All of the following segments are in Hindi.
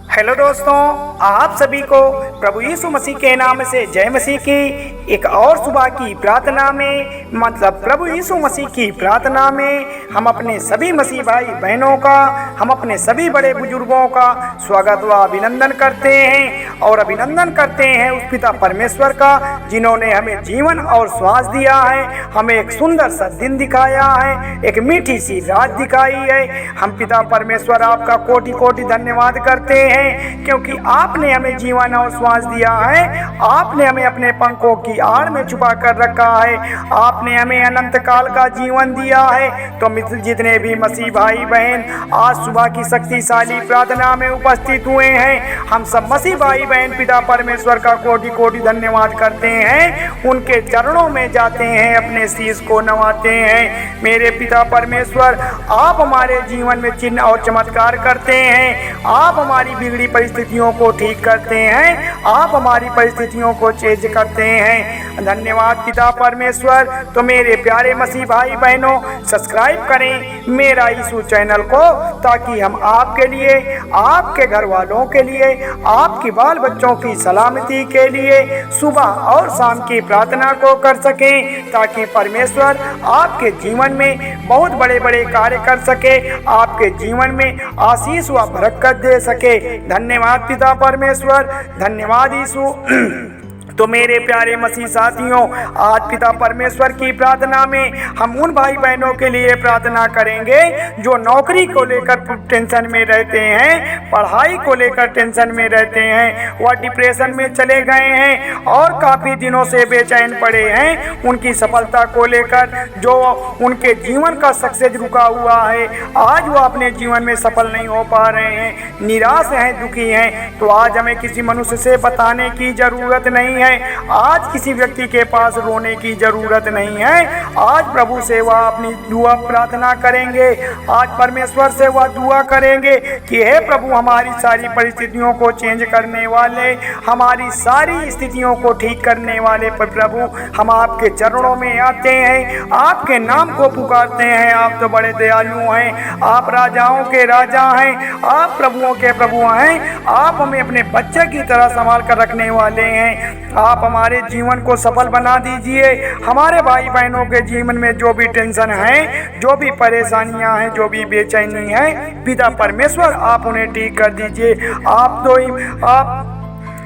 हेलो दोस्तों, आप सभी को प्रभु यीशु मसीह के नाम से जय मसीह की एक और सुबह की प्रार्थना में, मतलब प्रभु यीशु मसीह की प्रार्थना में हम अपने सभी मसीह भाई बहनों का, हम अपने सभी बड़े बुजुर्गों का स्वागत व अभिनंदन करते हैं और अभिनंदन करते हैं उस पिता परमेश्वर का जिन्होंने हमें जीवन और श्वास दिया है, हमें एक सुंदर सा दिन दिखाया है, एक मीठी सी रात दिखाई है। हम पिता परमेश्वर आपका कोटि कोटि धन्यवाद करते हैं क्योंकि आपने हमें जीवन और श्वास दिया है। आपने हमें अपने पंखों की आड़ में छुपा कर रखा है। आपने हमें अनंत काल का जीवन दिया है। तो मित्र, जितने भी मसीह भाई बहन आज सुबह की शक्तिशाली प्रार्थना में उपस्थित हुए हैं, हम सब मसीह भाई बहन पिता परमेश्वर का कोटि कोटि धन्यवाद करते हैं, उनके चरणों में जाते हैं, अपने शीश को नवाते हैं। मेरे पिता परमेश्वर, आप हमारे जीवन में चिन्ह और चमत्कार करते हैं। आप हमारी बिगड़ी परिस्थितियों को ठीक करते हैं। आप हमारी परिस्थितियों को चेंज करते हैं। धन्यवाद पिता परमेश्वर। तो मेरे प्यारे मसीह भाई बहनों, सब्सक्राइब करें मेरा यीशु चैनल को, ताकि हम आपके लिए, आपके घर वालों के लिए, आपके बाल बच्चों की सलामती के लिए सुबह और शाम की प्रार्थना को कर सकें, ताकि परमेश्वर आपके जीवन में बहुत बड़े बड़े कार्य कर सके, आपके जीवन में आशीष व बरकत दे सके। धन्यवाद पिता परमेश्वर, धन्यवाद यीशु। तो मेरे प्यारे मसीह साथियों, आज पिता परमेश्वर की प्रार्थना में हम उन भाई बहनों के लिए प्रार्थना करेंगे जो नौकरी को लेकर टेंशन में रहते हैं, पढ़ाई को लेकर टेंशन में रहते हैं, वह डिप्रेशन में चले गए हैं और काफ़ी दिनों से बेचैन पड़े हैं। उनकी सफलता को लेकर जो उनके जीवन का सक्सेस रुका हुआ है, आज वो अपने जीवन में सफल नहीं हो पा रहे हैं, निराश हैं, दुखी हैं। तो आज हमें किसी मनुष्य से बताने की ज़रूरत नहीं है, आज किसी व्यक्ति के पास रोने की जरूरत नहीं है। आज प्रभु से वह अपनी दुआ प्रार्थना करेंगे, आज परमेश्वर से वह दुआ करेंगे कि हे प्रभु, हमारी सारी परिस्थितियों को चेंज करने वाले, हमारी सारी स्थितियों को ठीक करने वाले प्रभु, हम आपके चरणों में आते हैं, आपके नाम को पुकारते हैं। आप तो बड़े दयालु हैं, आप राजाओं के राजा हैं, आप प्रभुओं के प्रभु हैं। आप हमें अपने बच्चे की तरह संभाल कर रखने वाले हैं। आप हमारे जीवन को सफल बना दीजिए। हमारे भाई बहनों के जीवन में जो भी टेंशन है, जो भी परेशानियां हैं, जो भी बेचैनी है, पिता परमेश्वर आप उन्हें ठीक कर दीजिए। आप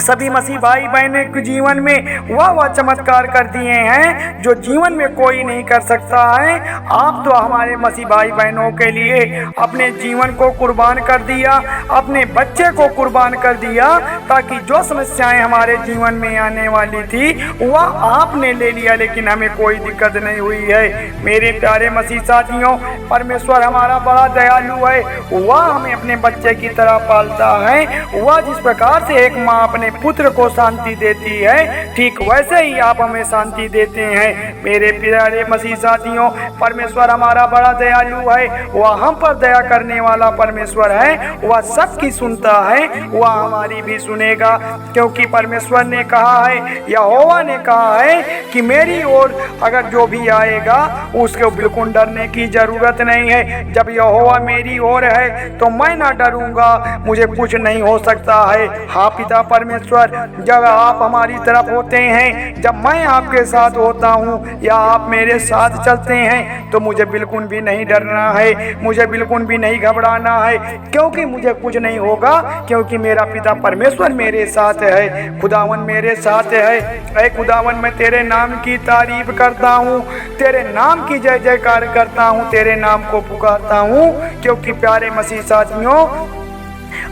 सभी मसीह भाई बहनों के जीवन में वह चमत्कार कर दिए हैं जो जीवन में कोई नहीं कर सकता है। आप तो हमारे मसीह भाई बहनों के लिए अपने जीवन को कुर्बान कर दिया, अपने बच्चे को कुर्बान कर दिया, ताकि जो समस्याएं हमारे जीवन में आने वाली थी वह आपने ले लिया, लेकिन हमें कोई दिक्कत नहीं हुई है। मेरे प्यारे मसीह साथियों, परमेश्वर हमारा बड़ा दयालु है। वह हमें अपने बच्चे की तरह पालता है। वह जिस प्रकार से एक माँ अपने पुत्र को शांति देती है, ठीक वैसे ही आप हमें शांति देते हैं। मेरे प्यारे मसीह साथियों, परमेश्वर हमारा बड़ा दयालु है। वह हम पर दया करने वाला परमेश्वर है। वह सबकी सुनता है, वह हमारी भी सुनेगा, क्योंकि परमेश्वर ने कहा है, यहोवा ने कहा है कि मेरी ओर अगर जो भी आएगा उसको बिल्कुल डरने की जरूरत नहीं है। जब यहोवा मेरी ओर है तो मैं ना डरूंगा, मुझे कुछ नहीं हो सकता है। हाँ पिता परमेश्वर, जब आप हमारी तरफ होते हैं, जब मैं आपके साथ होता हूँ या आप मेरे साथ चलते हैं, तो मुझे बिल्कुल भी नहीं डरना है, मुझे बिल्कुल भी नहीं घबराना है, क्योंकि मुझे कुछ नहीं होगा, क्योंकि मेरा पिता परमेश्वर मेरे साथ है। खुदावन मेरे साथ है। ऐ खुदावन, मैं तेरे नाम की तारीफ करता हूँ, तेरे नाम की जय जयकार करता हूँ, तेरे नाम को पुकारता हूँ, क्योंकि प्यारे मसीह साथियों,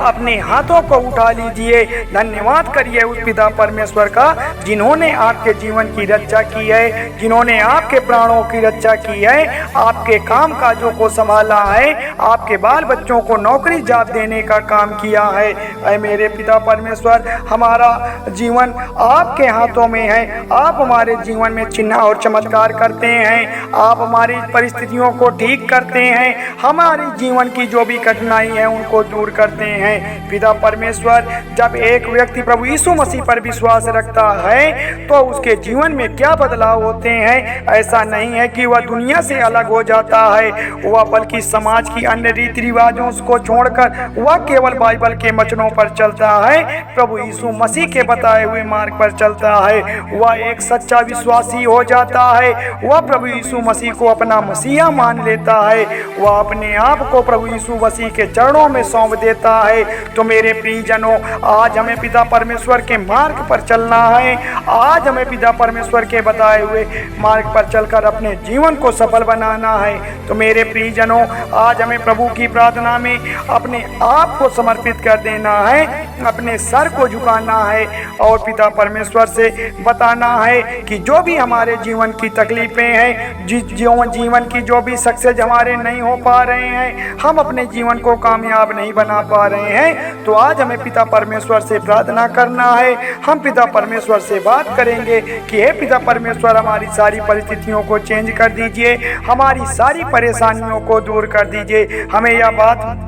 अपने हाथों को उठा लीजिए। धन्यवाद करिए उस पिता परमेश्वर का जिन्होंने आपके जीवन की रक्षा की है, जिन्होंने आपके प्राणों की रक्षा की है, आपके काम काजों को संभाला है, आपके बाल बच्चों को नौकरी जॉब देने का काम किया है। ऐ मेरे पिता परमेश्वर, हमारा जीवन आपके हाथों में है। आप हमारे जीवन में चिन्ह और चमत्कार करते हैं। आप हमारी परिस्थितियों को ठीक करते हैं। हमारी जीवन की जो भी कठिनाई है उनको दूर करते हैं। हैं। पिता परमेश्वर जब एक व्यक्ति प्रभु यीशु मसीह पर विश्वास रखता है तो उसके जीवन में क्या बदलाव होते हैं। ऐसा नहीं है कि वह दुनिया से अलग हो जाता है, वह बल्कि समाज की अन्य रीति रिवाजों को छोड़कर वह केवल बाइबल के वचनों पर चलता है, प्रभु यीशु मसीह के बताए हुए मार्ग पर चलता है। वह एक सच्चा विश्वासी हो जाता है, वह प्रभु यीशु मसीह को अपना मसीहा मान लेता है, वह अपने आप को प्रभु यीशु मसीह के चरणों में सौंप देता है। तो मेरे प्रियजनों, आज हमें पिता परमेश्वर के मार्ग पर चलना है। आज हमें पिता परमेश्वर के बताए हुए मार्ग पर चलकर अपने जीवन को सफल बनाना है। तो मेरे प्रियजनों, आज हमें प्रभु की प्रार्थना में अपने आप को समर्पित कर देना है, अपने सर को झुकाना है और पिता परमेश्वर से बताना है कि जो भी हमारे जीवन की तकलीफें हैं, जीवन की जो भी सक्सेस हमारे नहीं हो पा रहे हैं, हम अपने जीवन को कामयाब नहीं बना पा रहे हैं, तो आज हमें पिता परमेश्वर से प्रार्थना करना है। हम पिता परमेश्वर से बात करेंगे कि हे पिता परमेश्वर, हमारी सारी परिस्थितियों को चेंज कर दीजिए, हमारी सारी परेशानियों को दूर कर दीजिए। हमें यह बात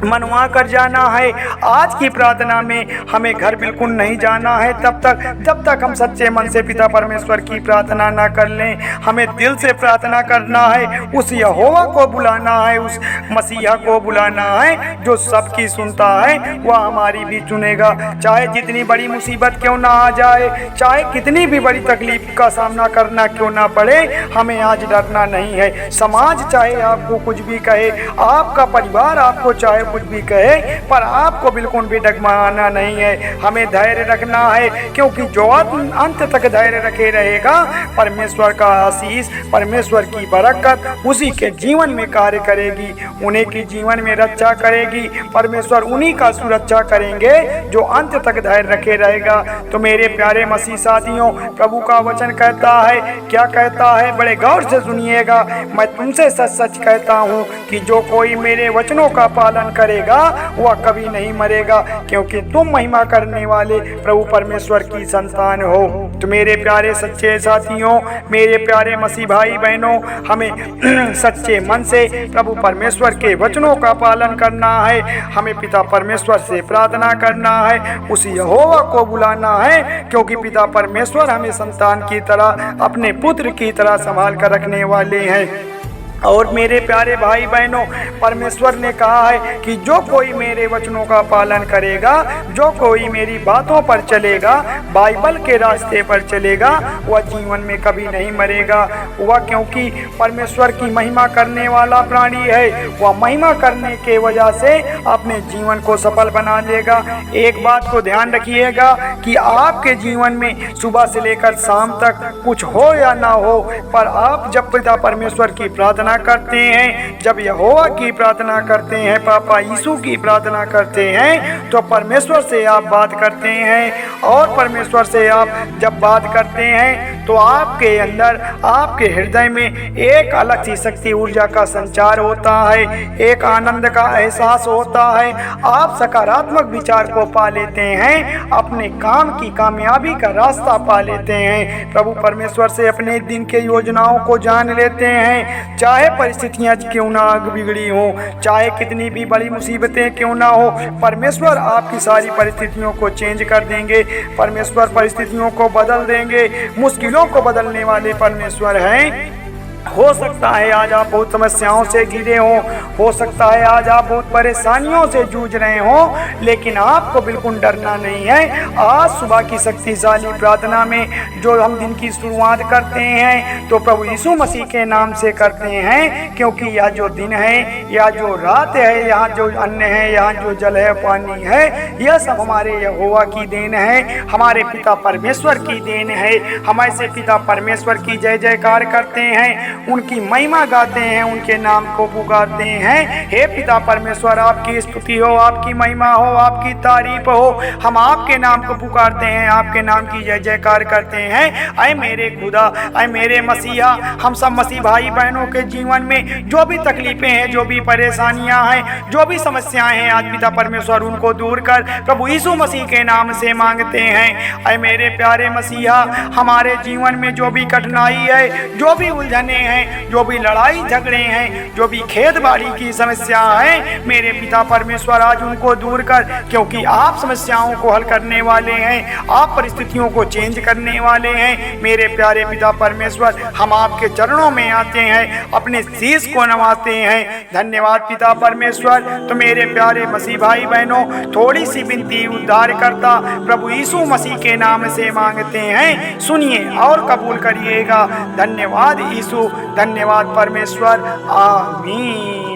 मनवा कर जाना है। आज की प्रार्थना में हमें घर बिल्कुल नहीं जाना है जब तक हम सच्चे मन से पिता परमेश्वर की प्रार्थना ना कर लें। हमें दिल से प्रार्थना करना है, उस यहोवा को बुलाना है, उस मसीहा को बुलाना है जो सबकी सुनता है, वह हमारी भी सुनेगा। चाहे जितनी बड़ी मुसीबत क्यों ना आ जाए, चाहे कितनी भी बड़ी तकलीफ का सामना करना क्यों ना पड़े, हमें आज डरना नहीं है। समाज चाहे आपको कुछ भी कहे, आपका परिवार आपको चाहे कुछ भी कहे, पर आपको बिल्कुल भी डगमगाना नहीं है। हमें धैर्य रखना है, क्योंकि जो अंत तक धैर्य रखे रहेगा, परमेश्वर का आशीष, परमेश्वर की बरकत उसी के जीवन में कार्य करेगी, उन्हीं की जीवन में रक्षा करेगी। परमेश्वर उन्हीं का सुरक्षा करेंगे जो अंत तक धैर्य रखे रहेगा। तो मेरे प्यारे मसीह साथियों, प्रभु का वचन कहता है, क्या कहता है, बड़े गौर से सुनिएगा। मैं तुमसे सच सच कहता हूँ कि जो कोई मेरे वचनों का पालन करेगा वह कभी नहीं मरेगा, क्योंकि तुम महिमा करने वाले प्रभु परमेश्वर की संतान हो। तो मेरे प्यारे सच्चे साथियों, मेरे प्यारे मसीह भाई बहनों, हमें सच्चे मन से प्रभु परमेश्वर के वचनों का पालन करना है। हमें पिता परमेश्वर से प्रार्थना करना है, उस यहोवा को बुलाना है, क्योंकि पिता परमेश्वर हमें संतान की तरह, अपने पुत्र की तरह संभाल कर रखने वाले हैं। और मेरे प्यारे भाई बहनों, परमेश्वर ने कहा है कि जो कोई मेरे वचनों का पालन करेगा, जो कोई मेरी बातों पर चलेगा, बाइबल के रास्ते पर चलेगा, वह जीवन में कभी नहीं मरेगा। वह क्योंकि परमेश्वर की महिमा करने वाला प्राणी है, वह महिमा करने के वजह से अपने जीवन को सफल बना लेगा। एक बात को ध्यान रखिएगा कि आपके जीवन में सुबह से लेकर शाम तक कुछ हो या ना हो, पर आप जब पिता परमेश्वर की प्रार्थना करते हैं, जब यहोवा की प्रार्थना करते हैं, पापा यीशु की प्रार्थना करते हैं, तो परमेश्वर से आप बात करते हैं। और परमेश्वर से आप जब बात करते हैं तो आपके अंदर, आपके हृदय में एक अलग सी शक्ति, ऊर्जा का संचार होता है, एक आनंद का एहसास होता है। आप सकारात्मक विचार को पा लेते हैं, अपने काम की कामयाबी का रास्ता पा लेते हैं। प्रभु परमेश्वर से अपने दिन के योजनाओं को जान लेते हैं। चाहे परिस्थितियां क्यों ना बिगड़ी हो, चाहे कितनी भी बड़ी मुसीबतें क्यों ना हो, परमेश्वर आपकी सारी परिस्थितियों को चेंज कर देंगे। परमेश्वर परिस्थितियों को बदल देंगे। मुश्किलों को बदलने वाले परमेश्वर हैं। हो सकता है आज आप बहुत समस्याओं से घिरे हो सकता है आज आप बहुत परेशानियों से जूझ रहे हो, लेकिन आपको बिल्कुल डरना नहीं है। आज सुबह की शक्तिशाली प्रार्थना में जो हम दिन की शुरुआत करते हैं तो प्रभु यीशु मसीह के नाम से करते हैं, क्योंकि यह जो दिन है, या जो रात है, यहाँ जो अन्न है, यहाँ जो जल है, पानी है, यह सब हमारे यहोवा की देन है, हमारे पिता परमेश्वर की देन है। हम ऐसे पिता परमेश्वर की जय जयकार करते हैं, उनकी महिमा गाते हैं, उनके नाम को पुकारते हैं। हे पिता परमेश्वर, आपकी स्तुति हो, आपकी महिमा हो, आपकी तारीफ हो। हम आपके नाम को पुकारते हैं, आपके नाम की जय जयकार करते हैं। ऐ मेरे खुदा, ऐ मेरे मसीहा, हम सब मसीह भाई बहनों के जीवन में जो भी तकलीफें हैं, जो भी परेशानियां हैं, जो भी समस्याएं हैं, आज पिता परमेश्वर उनको दूर कर प्रभु यीशु मसीह के नाम से मांगते हैं। ऐ मेरे प्यारे मसीहा, हमारे जीवन में जो भी कठिनाई है, जो भी उलझने हैं, जो भी लड़ाई झगड़े हैं, जो भी खेत बाड़ी की समस्या है, मेरे पिता परमेश्वर आज उनको दूर कर, क्योंकि आप समस्याओं को हल करने वाले हैं, आप परिस्थितियों को चेंज करने वाले हैं। मेरे प्यारे पिता परमेश्वर, हम आपके चरणों में आते हैं, अपने शीश को नवाते हैं। धन्यवाद पिता परमेश्वर। तो मेरे प्यारे मसीह भाई बहनों, थोड़ी सी विनती उद्धारकर्ता प्रभु यीशु मसीह के नाम से मांगते हैं, सुनिए और कबूल करिएगा। धन्यवाद यीशु, धन्यवाद परमेश्वर, आमीन।